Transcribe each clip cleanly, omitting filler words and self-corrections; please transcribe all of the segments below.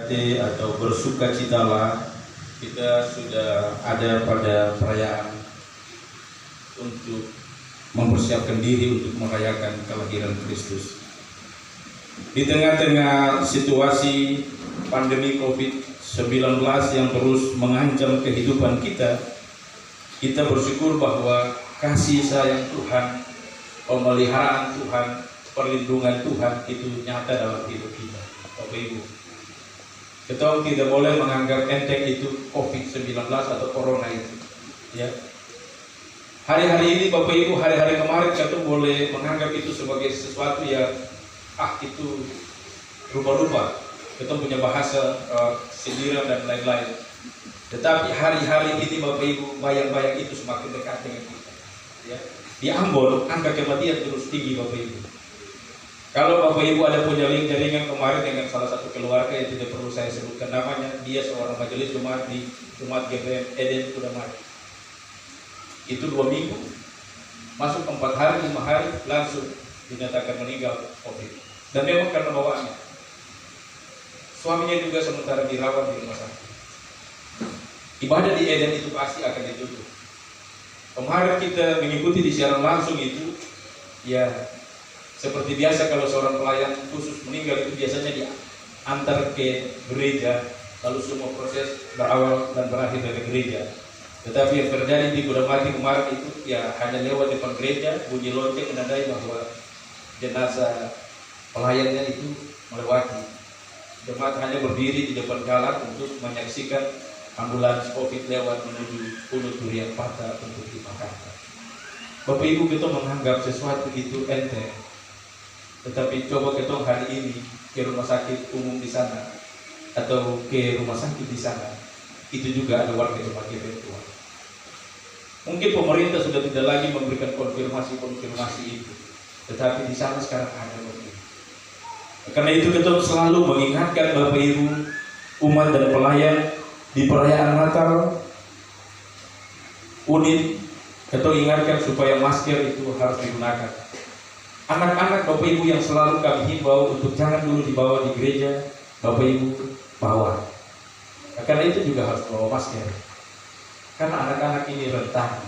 berbakti atau bersukacitalah. Kita sudah ada pada perayaan untuk mempersiapkan diri untuk merayakan kelahiran Kristus. Di tengah-tengah situasi pandemi COVID-19 yang terus mengancam kehidupan kita, kita bersyukur bahwa kasih sayang Tuhan, pemeliharaan Tuhan, perlindungan Tuhan itu nyata dalam hidup kita. Bapak Ibu, kita tidak boleh menganggap enteng itu COVID-19 atau Corona itu. Ya. Hari-hari ini Bapak Ibu, hari-hari kemarin kita boleh menganggap itu sebagai sesuatu yang itu rupa-rupa. Kita punya bahasa sindiran dan lain-lain. Tetapi hari-hari ini Bapak Ibu, bayang-bayang itu semakin dekat dengan kita. Ya. Di Ambon angka kematian terus tinggi Bapak Ibu. Kalau Bapak Ibu ada punya link jaringan kemarin dengan salah satu keluarga yang tidak perlu saya sebutkan namanya, dia seorang majelis jemaat di Jemaat GBM Eden sudah mati. Itu 2 minggu, masuk 4 hari, 5 hari langsung dinyatakan meninggal COVID. Dan memang karena bawaannya. Suaminya juga sementara dirawat di rumah sakit. Ibadah di Eden itu pasti akan ditutup. Kemarin kita mengikuti di siaran langsung itu, ya seperti biasa kalau seorang pelayan khusus meninggal itu biasanya diantar ke gereja, lalu semua proses berawal dan berakhir dari gereja. Tetapi yang terjadi di Kudamati kemarin itu ya hanya lewat depan gereja, bunyi lonceng menandai bahwa jenazah pelayannya itu melewati. Jemaat hanya berdiri di depan jalan untuk menyaksikan ambulans COVID lewat menuju Pulau Durian Patah untuk dimakamkan. Bapak Ibu, kita menganggap sesuatu itu enteng. Tetapi coba kita hari ini ke rumah sakit umum di sana atau ke rumah sakit di sana, itu juga ada warga jemaat eventual. Mungkin pemerintah sudah tidak lagi memberikan konfirmasi itu, tetapi di sana sekarang ada Bapak Ibu. Karena itu kita selalu mengingatkan Bapak Ibu, umat dan pelayan di perayaan Natal, unit kita ingatkan supaya masker itu harus digunakan. Anak-anak Bapak Ibu yang selalu kami himbau untuk jangan dulu dibawa di gereja, Bapak Ibu bawa. Karena itu juga harus bawa masker. Karena anak-anak ini rentan,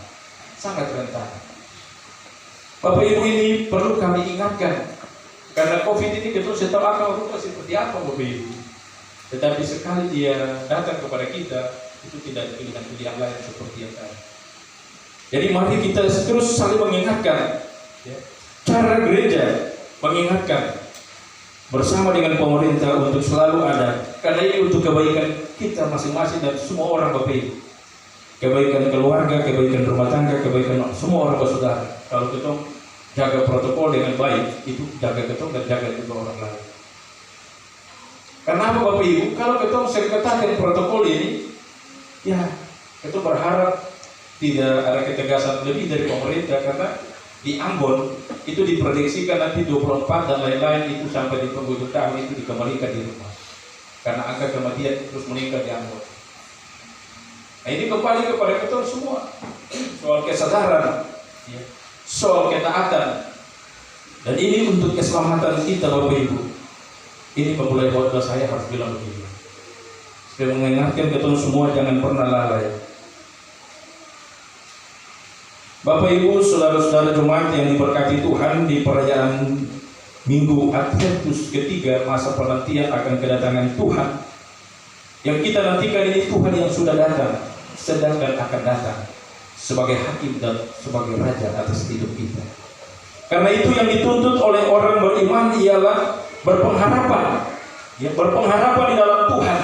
sangat rentan. Bapak Ibu ini perlu kami ingatkan, karena COVID ini kita setahu akal rupa seperti apa Bapak Ibu. Tetapi sekali dia datang kepada kita, itu tidak pilihan-pilihan lain seperti yang tadi. Jadi mari kita terus saling mengingatkan, ya. Cara gereja mengingatkan bersama dengan pemerintah untuk selalu ada, karena ini untuk kebaikan kita masing-masing dan semua orang Bapak Ibu. Kebaikan keluarga, kebaikan rumah tangga, kebaikan semua orang bersaudara. Kalau kita jaga protokol dengan baik, itu jaga kita dan jaga juga orang lain. Karena apa Bapak Ibu? Kalau kita seketatin protokol ini, ya kita berharap tidak ada ketegasan lebih dari pemerintah, karena di Ambon itu diprediksikan nanti 24 dan lain-lain itu sampai di penghujung tahun itu dikembalikan di rumah. Karena angka kematian terus meningkat di Ambon. Nah ini kembali kepada kita semua, soal kesadaran, ya, soal ketaatan, dan ini untuk keselamatan kita Bapak Ibu. Ini pemulai khotbah saya harus bilang begini, supaya mengingatkan kita semua jangan pernah lalai. Bapak Ibu, saudara-saudara jemaat yang diberkati Tuhan, di perayaan Minggu Adventus ketiga, masa penantian akan kedatangan Tuhan, yang kita nantikan ini Tuhan yang sudah datang, sedang dan akan datang sebagai hakim dan sebagai raja atas hidup kita. Karena itu yang dituntut oleh orang beriman ialah berpengharapan, ya, berpengharapan di dalam Tuhan.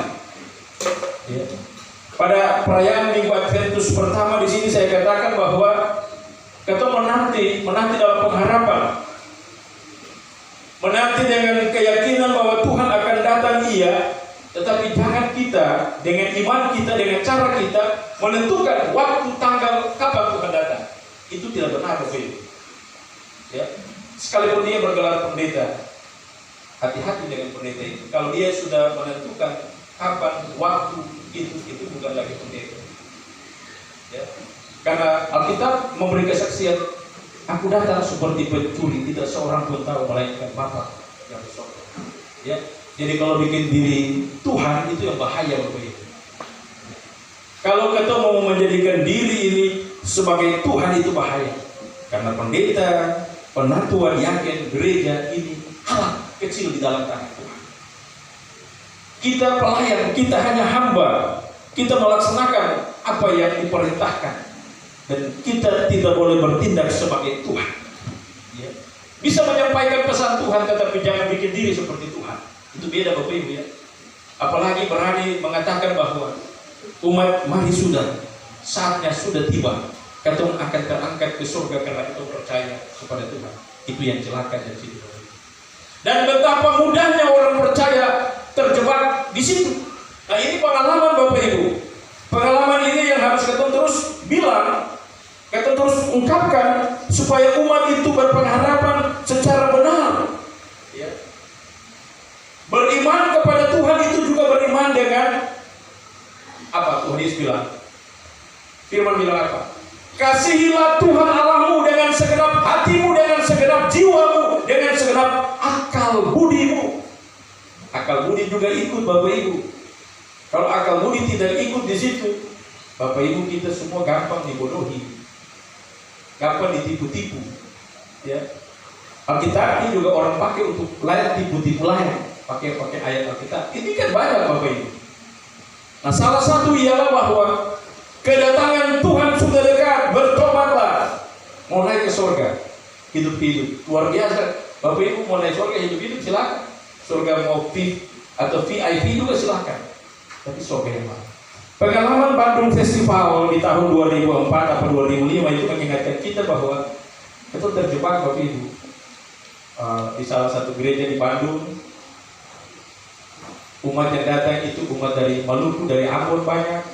Ya. Pada perayaan Minggu Adventus pertama di sini saya katakan bahwa kita menanti dalam pengharapan, menanti dengan keyakinan bahwa Tuhan akan datang, iya. Tetapi jangan kita dengan iman kita, dengan cara kita menentukan waktu, tanggal, kapan Tuhan datang. Itu tidak benar Bapak Ibu. Ya. Sekalipun dia bergelar pendeta, hati-hati dengan pendeta itu. Kalau dia sudah menentukan kapan, waktu, itu bukan lagi pendeta. Ya. Karena Alkitab memberi kesaksian, aku datang seperti pencuri, tidak seorang pun tahu melainkan Bapa yang di surga. Ya. Jadi kalau bikin diri Tuhan bahaya Bapak Ibu. Kalau kita mau menjadikan diri ini sebagai Tuhan itu bahaya. Karena pendeta, penatua, yakin gereja ini alat kecil di dalam tangan Tuhan. Kita pelayan, kita hanya hamba. Kita melaksanakan apa yang diperintahkan. Dan kita tidak boleh bertindak sebagai Tuhan. Ya. Bisa menyampaikan pesan Tuhan, tetapi jangan bikin diri seperti Tuhan. Itu beda Bapak Ibu ya. Apalagi berani mengatakan bahwa umat, mari sudah, saatnya sudah tiba. Kita akan terangkat ke surga karena kita percaya kepada Tuhan. Itu yang celaka dari situ. Dan betapa mudahnya orang percaya terjebak di situ. Nah ini pengalaman Bapak Ibu. Pengalaman ini yang harus kita terus bilang, kita terus ungkapkan supaya umat itu berpengharapan secara benar. Ya. Beriman kepada Tuhan itu juga beriman dengan apa Tuhan Yesus bilang? Firman bilang apa? Kasihilah Tuhan Allahmu dengan segenap hatimu, dengan segenap jiwamu, dengan segenap akal budimu. Akal budi juga ikut Bapak Ibu. Kalau akal budi tidak ikut di situ, Bapak Ibu kita semua gampang dibodohi, gampang ditipu-tipu. Ya. Alkitab ini juga orang pakai untuk lain tipu-tipu lain, pakai ayat Alkitab. Ini kan banyak Bapak Ibu. Nah salah satu ialah bahwa kedatangan Tuhan sudah dekat, bertobatlah, mau naik ke surga, hidup-hidup. Luar biasa. Bapak Ibu mau naik surga, hidup-hidup silakan. Surga mau VIP atau VIP juga silakan. Tapi surga yang mana? Pengalaman Bandung Festival di tahun 2004 atau 2005 itu mengingatkan kita bahwa itu terjebak Bapak Ibu. Di salah satu gereja di Bandung, umat yang datang itu umat dari Maluku, dari Ambon banyak,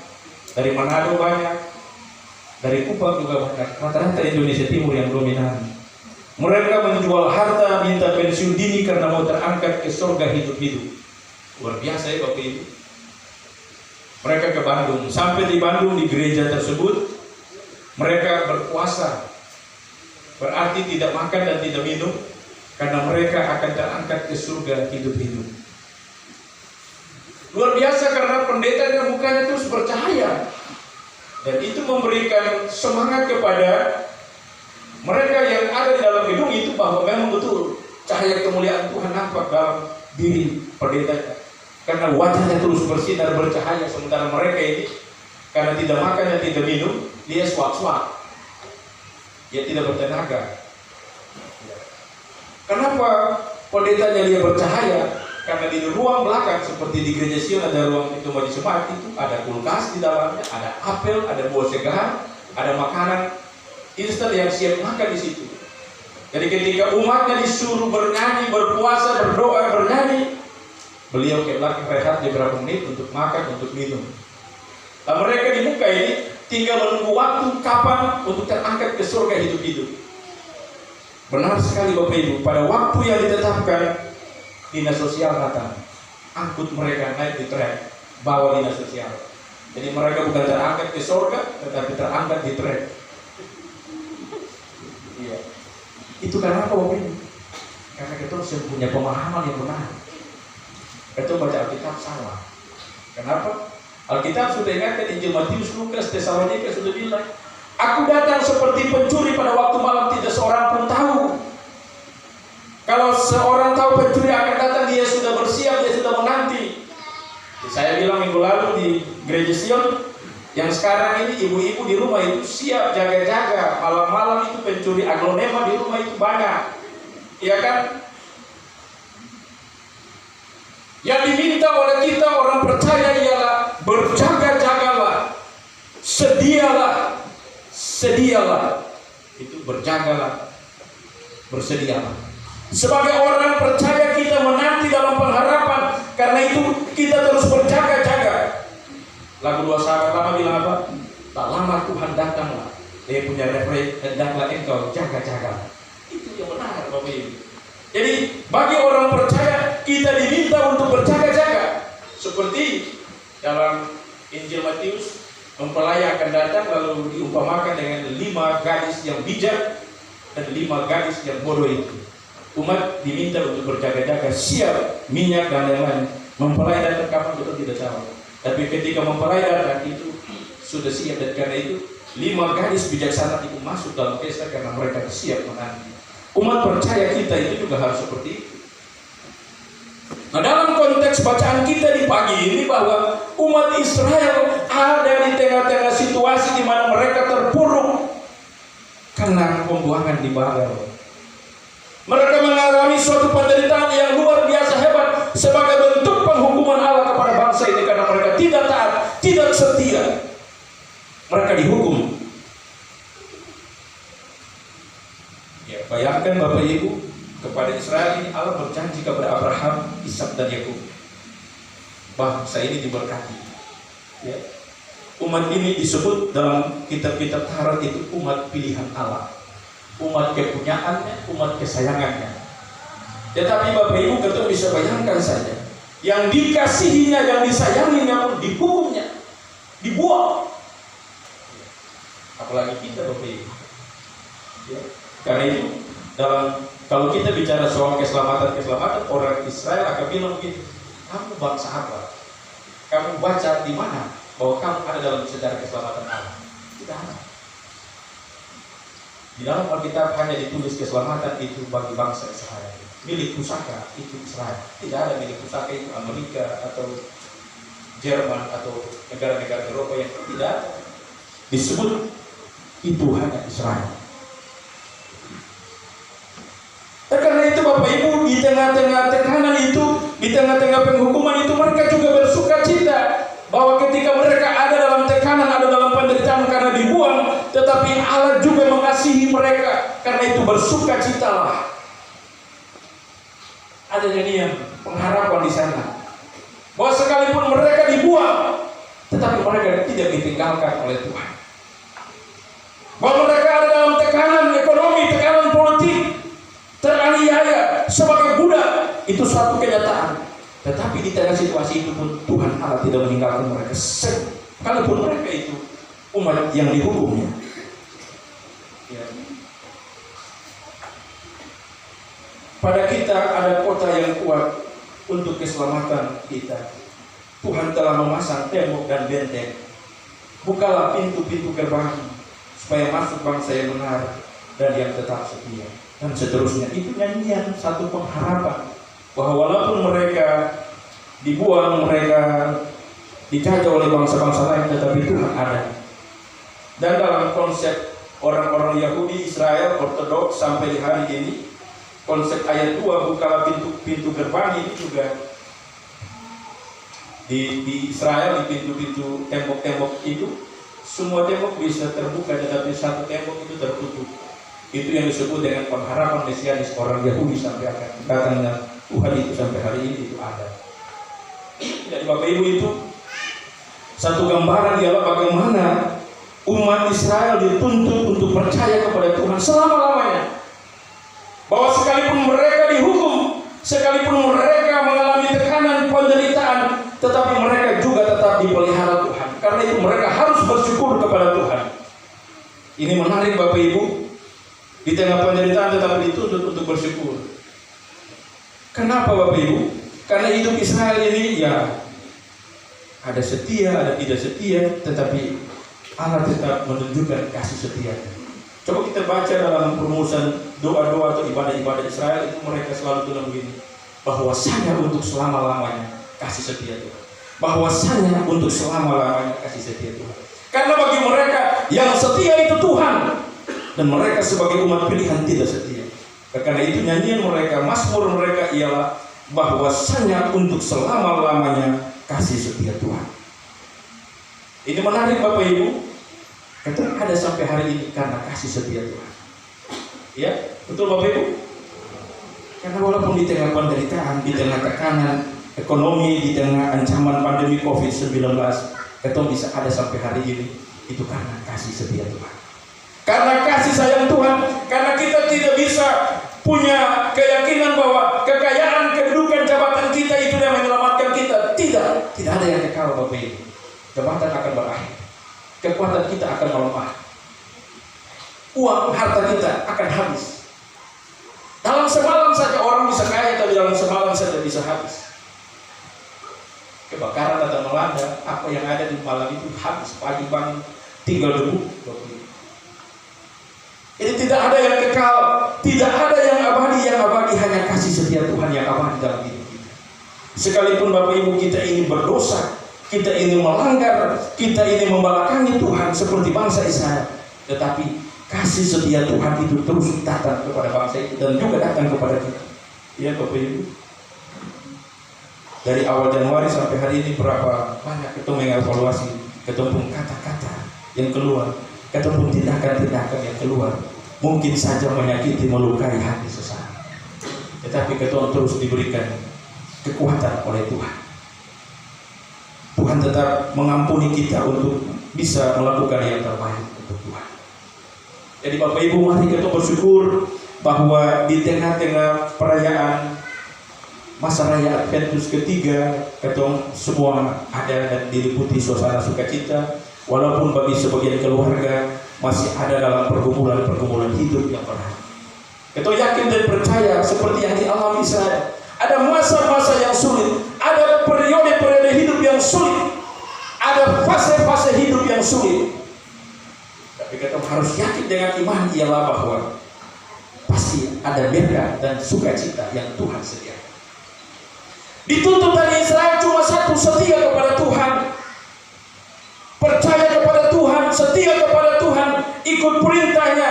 dari Manado banyak, dari Kupang juga banyak. Rata-rata Indonesia Timur yang dominan. Mereka menjual harta, minta pensiun dini karena mau terangkat ke surga hidup-hidup. Luar biasa ya Bapak Ibu. Mereka ke Bandung, sampai di Bandung di gereja tersebut mereka berpuasa, berarti tidak makan dan tidak minum, karena mereka akan terangkat ke surga hidup-hidup. Luar biasa karena pendetanya mukanya terus bercahaya, dan itu memberikan semangat kepada mereka yang ada di dalam gedung itu bahwa memang betul cahaya kemuliaan Tuhan nampak dalam diri pendetanya. Karena wajahnya terus bersinar bercahaya, sementara mereka ini karena tidak makan dan tidak minum, dia swak-swak, dia tidak bertenaga. Kenapa pendetanya dia bercahaya? Karena di ruang belakang seperti di gereja Sion ada ruang itu Maji Semat itu ada kulkas di dalamnya, ada apel, ada buah segar, ada makanan instan yang siap makan di situ. Jadi ketika umatnya disuruh bernyanyi, berpuasa, berdoa, bernyanyi, beliau ke belakang rehat beberapa menit untuk makan, untuk minum. Nah, mereka di muka ini tinggal menunggu waktu kapan untuk terangkat ke surga hidup-hidup. Benar sekali Bapak Ibu, pada waktu yang ditetapkan dinas sosial datang, angkut mereka naik di trek, bawa dinas sosial. Jadi mereka bukan terangkat ke surga, tetapi terangkat di trek. Iya. Itu karena apa Bapak Ibu? Karena kita harus punya pemahaman yang benar. Kita baca Alkitab salah. Kenapa? Alkitab sudah ingatkan, Injil Matius, Lukas, Tesalonika sudah bilang, aku datang seperti pencuri pada waktu malam, tidak seorang pun tahu. Kalau seorang tahu pencuri akan datang, dia sudah bersiap, dia sudah menanti. Saya bilang minggu lalu di gereja Sion, yang sekarang ini ibu-ibu di rumah itu siap jaga-jaga, malam-malam itu pencuri aglonema di rumah itu banyak, iya kan? Yang diminta oleh kita orang percaya ialah berjaga-jagalah, sedialah, itu berjagalah, bersedialah. Sebagai orang percaya kita menanti dalam pengharapan, karena itu kita terus berjaga-jaga. Lagu 2 sahabat lama bilang apa? Tak lama Tuhan datanglah. Dia punya referen, hendaklah engkau jaga-jaga. Itu yang benar Bapak Ibu. Jadi bagi orang percaya kita diminta untuk berjaga-jaga. Seperti dalam Injil Matius, mempelai akan datang lalu diumpamakan dengan 5 gadis yang bijak dan 5 gadis yang bodoh itu. Umat diminta untuk berjaga-jaga, siap minyak dan lain-lain. Mempelai datang kapan kita tidak tahu. Tapi ketika mempelai datang itu sudah siap, dan karena itu 5 gadis bijaksana itu masuk dalam pesta karena mereka siap menanti. Umat percaya kita itu juga harus seperti itu. Nah, dalam konteks bacaan kita di pagi ini bahwa umat Israel ada di tengah-tengah situasi di mana mereka terpuruk karena pembuangan di Babel. Mereka mengalami suatu penderitaan yang luar biasa hebat sebagai bentuk penghukuman Allah kepada bangsa ini karena mereka tidak taat, tidak setia. Mereka dihukum. Ya, bayangkan Bapak Ibu, kepada Israel ini Allah berjanji kepada Abraham, Ishak dan Yakub, bangsa ini diberkati. Ya. Umat ini disebut dalam kitab-kitab Taurat itu umat pilihan Allah, umat kepunyaannya, umat kesayangannya. Tetapi Bapak Ibu kita bisa bayangkan saja, yang dikasihinya, yang disayanginya pun dihukumnya, dibuang. Apalagi kita Bapak Ibu. Ya. Karena itu kalau kita bicara soal keselamatan orang Israel akan bilang begitu, kamu bangsa apa? Kamu baca di mana bahwa kamu ada dalam sejarah keselamatan Allah? Tidak ada. Di dalam Alkitab hanya ditulis keselamatan itu bagi bangsa Israel. Milik pusaka itu Israel. Tidak ada milik pusaka itu Amerika atau Jerman atau negara-negara Eropa yang tidak ada. Disebut itu hanya Israel. Karena itu Bapak Ibu, di tengah-tengah tekanan itu, di tengah-tengah penghukuman itu, mereka juga bersuka cita bahwa ketika mereka ada dalam tekanan, ada dalam penderitaan karena dibuang, tetapi Allah juga mengasihi mereka. Karena itu bersuka citalah. Ada jadinya pengharapan di sana bahwa sekalipun mereka dibuang, tetapi mereka tidak ditinggalkan oleh Tuhan. Bahwa mereka ada dalam tekanan ekonomi, tekanan politik, teraniaya sebagai budak, itu suatu kenyataan. Tetapi di tengah situasi itu pun Tuhan Allah tidak meninggalkan mereka, sekalipun mereka itu umat yang dihukumnya. Ya. Pada kita ada kota yang kuat untuk keselamatan kita. Tuhan telah memasang tembok dan benteng. Bukalah pintu-pintu gerbang supaya masuk bangsa yang benar dan yang tetap setia. Dan seterusnya. Itu nyanyian satu pengharapan bahwa walaupun mereka dibuang, mereka dijajah oleh bangsa-bangsa lain, tetapi Tuhan ada. Dan dalam konsep orang-orang Yahudi, Israel, Ortodoks sampai di hari ini, konsep ayat 2 bukalah pintu-pintu gerbang ini juga di Israel, di pintu-pintu tembok-tembok itu, semua tembok bisa terbuka, tetapi satu tembok itu tertutup. Itu yang disebut dengan pengharapan mesianis orang Yahudi sampai akan datangnya Tuhan itu sampai hari ini itu ada. Jadi Bapak Ibu, itu satu gambaran ialah bagaimana umat Israel dituntut untuk percaya kepada Tuhan selama-lamanya. Bahwa sekalipun mereka dihukum, sekalipun mereka mengalami tekanan, penderitaan, tetapi mereka juga tetap dipelihara Tuhan. Karena itu mereka harus bersyukur kepada Tuhan. Ini menarik Bapak Ibu. Di tengah penderitaan tetapi dituntut untuk bersyukur. Kenapa Bapak Ibu? Karena hidup Israel ini ya ada setia, ada tidak setia, tetapi Allah tetap menunjukkan kasih setia. Coba kita baca dalam perumusan doa-doa atau ibadah-ibadah Israel itu, mereka selalu bilang begini, bahwasanya untuk selama-lamanya kasih setia Tuhan. Bahwasanya untuk selama-lamanya kasih setia Tuhan. Karena bagi mereka yang setia itu Tuhan. Dan mereka sebagai umat pilihan tidak setia. Karena itu nyanyian mereka, mazmur mereka ialah bahwasanya untuk selama-lamanya kasih setia Tuhan. Ini menarik Bapak Ibu. Kata ada sampai hari ini karena kasih setia Tuhan. Ya, betul Bapak Ibu? Karena walaupun di tengah penderitaan, di tengah tekanan ekonomi, di tengah ancaman pandemi COVID-19, kita bisa ada sampai hari ini, itu karena kasih setia Tuhan. Karena kasih sayang Tuhan, karena kita tidak bisa punya keyakinan bahwa kekayaan, kedudukan, jabatan kita itu yang menyelamatkan kita. Tidak ada yang kekal Bapak Ibu. Jabatan akan berakhir, kekuatan kita akan melemah, uang harta kita akan habis. Dalam semalam saja orang bisa kaya, tapi dalam semalam saja bisa habis. kebakaran datang melanda, apa yang ada di malam itu habis, pagi bangun tinggal debu. Ini tidak ada yang kekal, tidak ada yang abadi hanya kasih setia Tuhan yang abadi dalam hidup kita. Sekalipun Bapak Ibu kita ini berdosa, kita ini melanggar, kita ini membelakangi Tuhan seperti bangsa Israel, tetapi kasih setia Tuhan itu terus datang kepada bangsa itu dan juga datang kepada kita. Ya Bapak Ibu, dari awal Januari sampai hari ini berapa banyak kita mengevaluasi, ketemu kata-kata yang keluar, ketemu tindakan-tindakan yang keluar, mungkin saja menyakiti, melukai hati sesama, tetapi kita terus diberikan kekuatan oleh Tuhan. Tuhan tetap mengampuni kita untuk bisa melakukan yang terbaik untuk Tuhan. Jadi Bapak Ibu, mari kita bersyukur bahwa di tengah-tengah perayaan masa raya Adventus ketiga, kita semua ada dan diliputi suasana sukacita, walaupun bagi sebagian keluarga masih ada dalam pergumulan hidup yang berat. Kita yakin dan percaya seperti yang dialami Israel, ada masa-masa yang sulit, ada periode-periode hidup yang sulit, ada fase-fase hidup yang sulit. Tapi kita harus yakin dengan iman ialah bahwa pasti ada berkat dan sukacita yang Tuhan sediakan. Dituntut dari Israel cuma satu, setia kepada Tuhan, percaya kepada Tuhan, setia kepada Tuhan, ikut perintahnya,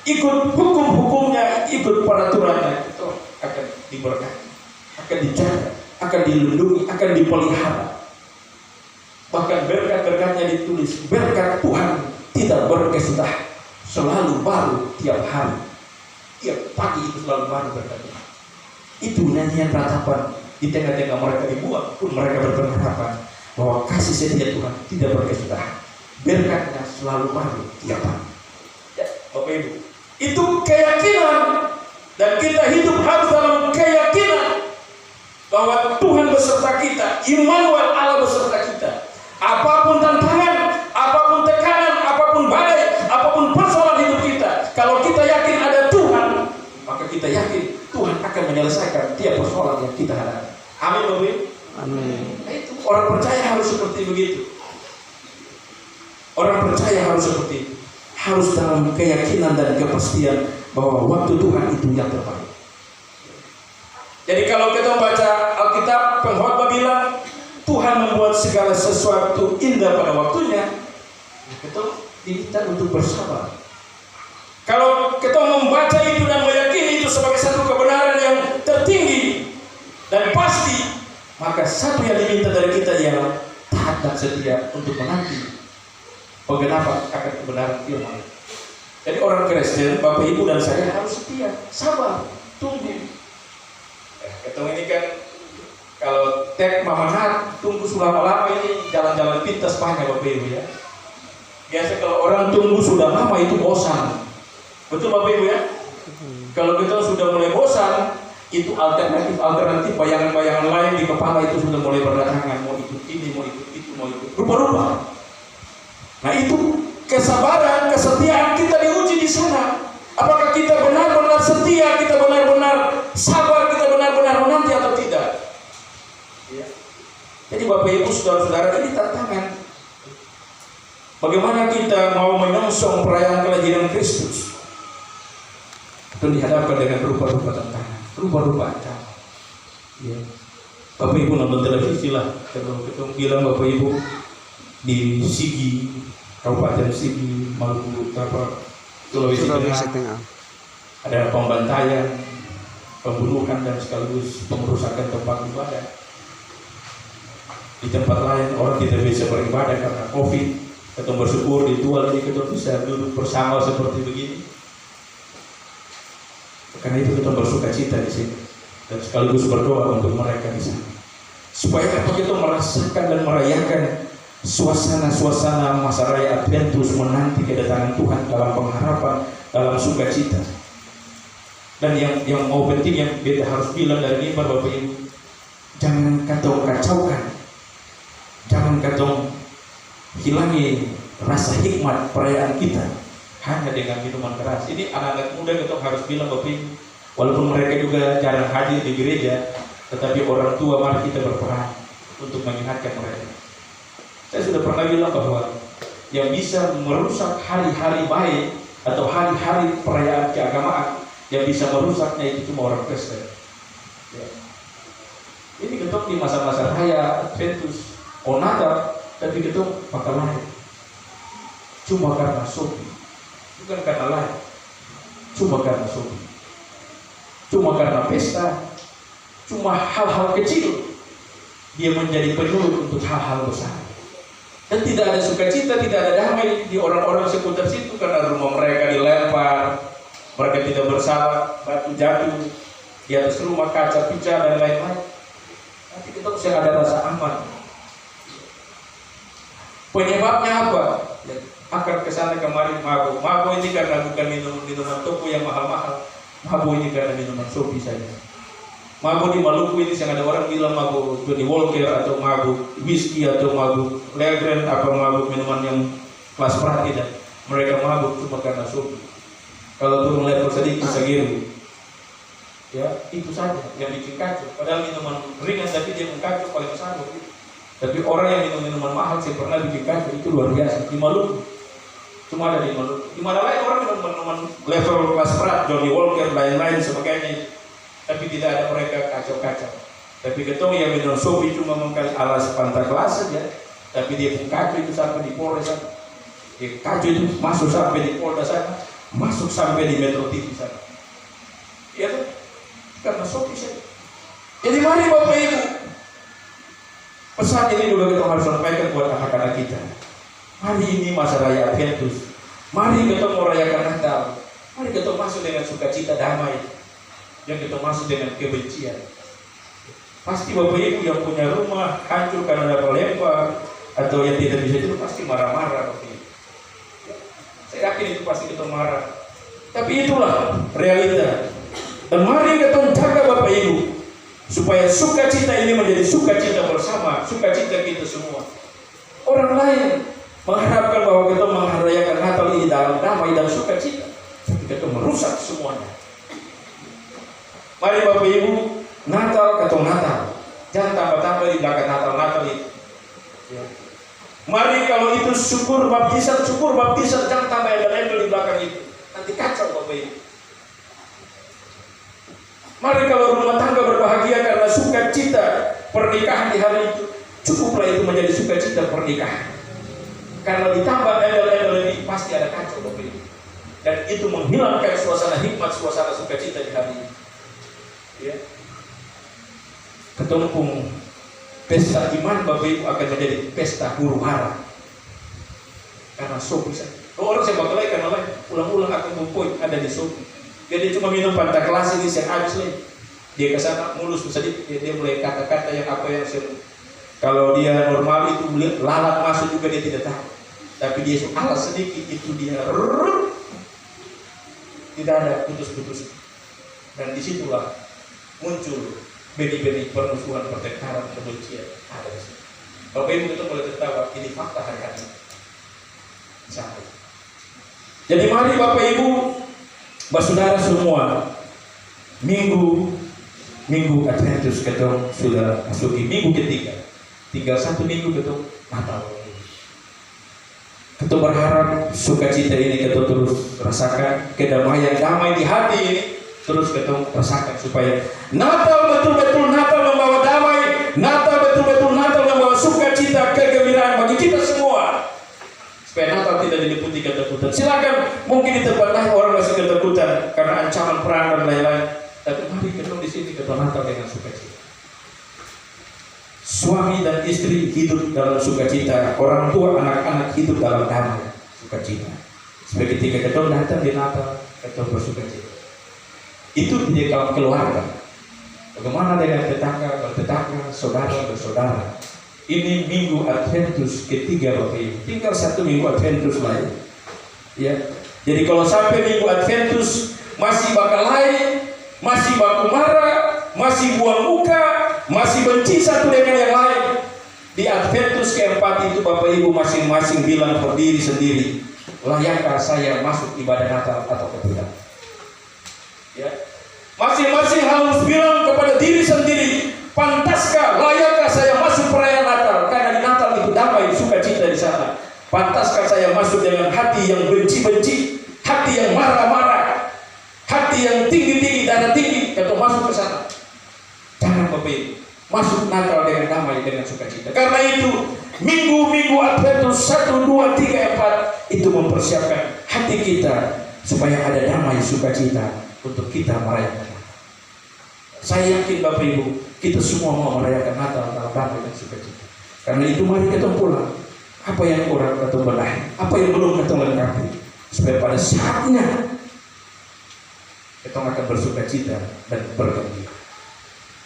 ikut hukum-hukumnya, ikut peraturannya. Itu akan diberkati, akan dijaga, akan dilindungi, akan dipelihara. Bahkan berkat-berkatnya ditulis, berkat Tuhan tidak berkesudahan, selalu baru tiap hari, tiap pagi itu selalu baru berkat Tuhan. Itu nyanyian ratapan. Di tengah-tengah mereka dibuang pun mereka berpengharapan bahwa kasih setia Tuhan tidak berkesudahan, berkatnya selalu baru tiap hari. Ya, Bapak Ibu, itu keyakinan, dan kita hidup harus dalam keyakinan bahwa Tuhan beserta kita, Immanuel, Allah beserta kita. Apapun tantangan, apapun tekanan, apapun badai, apapun persoalan hidup kita, kalau kita yakin ada Tuhan, maka kita yakin Tuhan akan menyelesaikan tiap persoalan yang kita hadapi. Amin, Bapak Ibu. Amin. Nah, itu orang percaya harus seperti begitu. Orang percaya harus seperti itu. Harus dalam keyakinan dan kepastian bahwa waktu Tuhan itu yang terbaik. Jadi kalau kita membaca Alkitab, pengkhotbah bilang Tuhan membuat segala sesuatu indah pada waktunya. Kita diminta untuk bersabar. Kalau kita membaca itu dan meyakini itu sebagai satu kebenaran yang tertinggi dan pasti, maka satu yang diminta dari kita ialah taat dan setia untuk menanti penggenapan akan kebenaran firman. Jadi orang Kristen, Bapak Ibu dan saya harus setia, sabar, tunggu. Ketemu ini kan kalau tek mamanat, tunggu sudah lama ini jalan-jalan pintas banyak Bapak Ibu ya. Biasa kalau orang tunggu sudah lama itu bosan. Betul Bapak Ibu ya? Kalau kita sudah mulai bosan, itu alternatif bayangan-bayangan lain di kepala itu sudah mulai berdatangan, mau ikut ini, mau ikut itu, mau ikut rupa-rupa. Nah itu kesabaran, kesetiaan kita diuji di sana. Apakah kita benar-benar setia, kita benar-benar sabar, kita benar-benar menanti atau tidak? Ya. Jadi Bapak Ibu, saudara-saudara, ini tantangan. Bagaimana kita mau menyongsong perayaan kelahiran Kristus? Itu dihadapkan dengan rupa-rupa tantangan, rupa-rupa ancaman. Ya. Bapak Ibu nonton televisi lah, kalau kita bilang Bapak Ibu di Sigi, Kabupaten Sigi, Maluku, Sulawesi Tengah, ada pembantaian, pembunuhan dan sekaligus pengerusakan tempat ibadah. Di tempat lain orang tidak bisa beribadah karena COVID. Kita bersyukur di Tuhan ini kita bisa duduk bersama seperti begini. Karena itu kita bersuka cita di sini dan sekaligus berdoa untuk mereka di sana. Supaya kita merasakan dan merayakan suasana masa raya Adventus, menanti kedatangan Tuhan dalam pengharapan, dalam sukacita. Dan yang mau penting yang beta harus bilang dari mimbar Bapak Ibu, jangan katong kacaukan, jangan katong hilangi rasa hikmat perayaan kita hanya dengan minuman keras. Ini anak-anak muda kita harus bilang Bapak Ibu, walaupun mereka juga jarang hadir di gereja, tetapi orang tua mari kita berperan. untuk mengingatkan mereka. Saya sudah pernah bilang bahwa yang bisa merusak hari-hari baik atau hari-hari perayaan keagamaan, yang bisa merusaknya itu cuma orang Kristen. Ya. Ini ketok di masa-masa raya Adventus, Natal, tapi ketok bakal lain. Cuma karena Sophie, bukan karena lain. Cuma karena Sophie, cuma karena pesta, cuma hal-hal kecil dia menjadi penyulut untuk hal-hal besar. Dan tidak ada sukacita, tidak ada damai di orang-orang seputar situ karena rumah mereka dilempar, mereka tidak bersalah, batu jatuh di atas rumah, kaca pecah dan lain-lain. Nanti kita bisa ada rasa aman. Penyebabnya apa? Ya, akan kesana kemari mabuk. Mabuk ini karena bukan minuman toko yang mahal-mahal. Mabuk ini karena minuman Sophie saja. Mabuk di Maluku ini yang ada orang bilang mabuk Johnny Walker atau mabuk whisky atau mabuk Legren atau mabuk minuman yang kelas berat tidak. Mereka mabuk cuma karena Sophie. Kalau turun level sedikit segiru, ya itu saja yang bikin kacau. Padahal minuman ringan tapi dia mengkacau paling besar. Tapi orang yang minum minuman mahal saya pernah bikin kacau itu luar biasa. Di Maluku, cuma ada di Maluku. Di mana lain orang minum minuman level kelas berat, Johnny Walker, lain-lain sebagainya. Tapi tidak ada mereka kacau-kacau. Tapi ketemu yang minum Sophie cuma mengkali alas pantai kelas saja. Tapi dia pun kacau itu sampai di Polres sana. Dia kacau itu masuk sampai di Polda sana, masuk sampai di Metro TV sana. Iya kan? Karena Sophie saja. Jadi mari Bapak Ibu, pesan ini juga kita harus sampaikan buat anak-anak kita. Hari ini masa raya Adventus. Mari kita merayakan Natal. Mari kita masuk dengan sukacita damai. Yang kita masuk dengan kebencian. Pasti Bapak Ibu yang punya rumah hancur karena ada lempar atau yang tidak bisa itu pasti marah-marah Bapak Ibu. Saya yakin itu pasti kita marah. Tapi itulah realita. Dan mari kita jaga Bapak Ibu supaya sukacita ini menjadi sukacita bersama, sukacita kita semua. Orang lain mengharapkan bahwa kita merayakan Natal ini dalam damai dan sukacita, tapi kita merusak semuanya. Mari Bapak Ibu, Natal ketemu Natal, jangan tambah-tambah di belakang Natal itu. Ya. Mari kalau itu syukur baptisan, jangan tambah embel-embel di belakang itu. Nanti kacau Bapak Ibu. Mari kalau rumah tangga berbahagia karena sukacita pernikahan di hari itu, cukuplah itu menjadi sukacita pernikahan. Karena ditambah embel-embel ini pasti ada kacau Bapak Ibu. Dan itu menghilangkan suasana hikmat, suasana sukacita di hari ini. Ya. Ketumpung pesta iman Bapak Ibu akan menjadi pesta huru hara karena Sophie saja. Orang saya bakal lagi karena lain ulang-ulang akan mempoin ada di Sophie. Jadi cuma minum pantai kelas ini saya habis lagi. Dia kesana mulus sedikit dia mulai kata-kata yang apa yang kalau dia normal itu lalat masuk juga dia tidak tahu. Tapi dia alas sedikit itu dia tidak ada putus-putus. Dan disitulah muncul benih-benih permusuhan, pertengkaran, kebencian ada di sini. Bapak Ibu kita boleh tertawa, ini fakta hari-hari sampai. Jadi mari Bapak Ibu, saudara semua, minggu Adventus kita sudah masuki minggu ketiga, tinggal 1 minggu kita Natal. Kita berharap sukacita ini kita terus rasakan, kedamaian damai di hati ini terus kita rasakan supaya Natal betul-betul Natal membawa damai, Natal betul-betul Natal membawa sukacita, kegembiraan bagi kita semua. Supaya Natal tidak diliputi ketakutan. Silakan mungkin di tempat lain orang masih ketakutan karena ancaman perang dan lain-lain. Tapi mari kita di sini kita Natal dengan sukacita. Suami dan istri hidup dalam sukacita, orang tua anak-anak hidup dalam damai, sukacita. Supaya ketika kita datang di Natal kita bersukacita. Itu di dalam keluarga. Bagaimana dengan tetangga bertetangga, saudara bersaudara. Ini minggu Adventus ketiga Bapak Ibu. Tinggal 1 minggu Adventus lagi. Ya. Jadi kalau sampai minggu Adventus masih bakal lain, masih baku marah, masih buang muka, masih benci satu dengan yang lain. Di Adventus keempat itu Bapak Ibu masing-masing bilang per diri sendiri, layakkah saya masuk ibadah Natal atau tidak? Ya. Masing-masing harus bilang kepada diri sendiri, pantaskah, layakkah saya masuk perayaan damai, sukacita di sana. Pantaskah saya masuk dengan hati yang benci-benci, hati yang marah-marah, hati yang tinggi-tinggi, darah tinggi, atau masuk ke sana? Jangan Bapak Ibu. Masuk Natal dengan damai, dengan sukacita. Karena itu minggu-minggu Adventus 1, 2, 3, 4 itu mempersiapkan hati kita supaya ada damai sukacita untuk kita merayakan. Saya yakin Bapak Ibu, kita semua mau merayakan Natal dalam damai dan sukacita. Karena itu mari kita pulang. Apa yang kurang kita benahi, apa yang belum kita lengkapi, supaya pada saatnya kita akan bersukacita dan bergembira.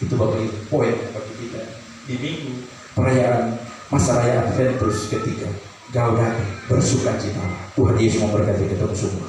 Itu Bapak Ibu poin bagi kita di minggu perayaan masa raya Adventus ketiga. Gaudete, bersukacita. Tuhan Yesus memberkati kita semua.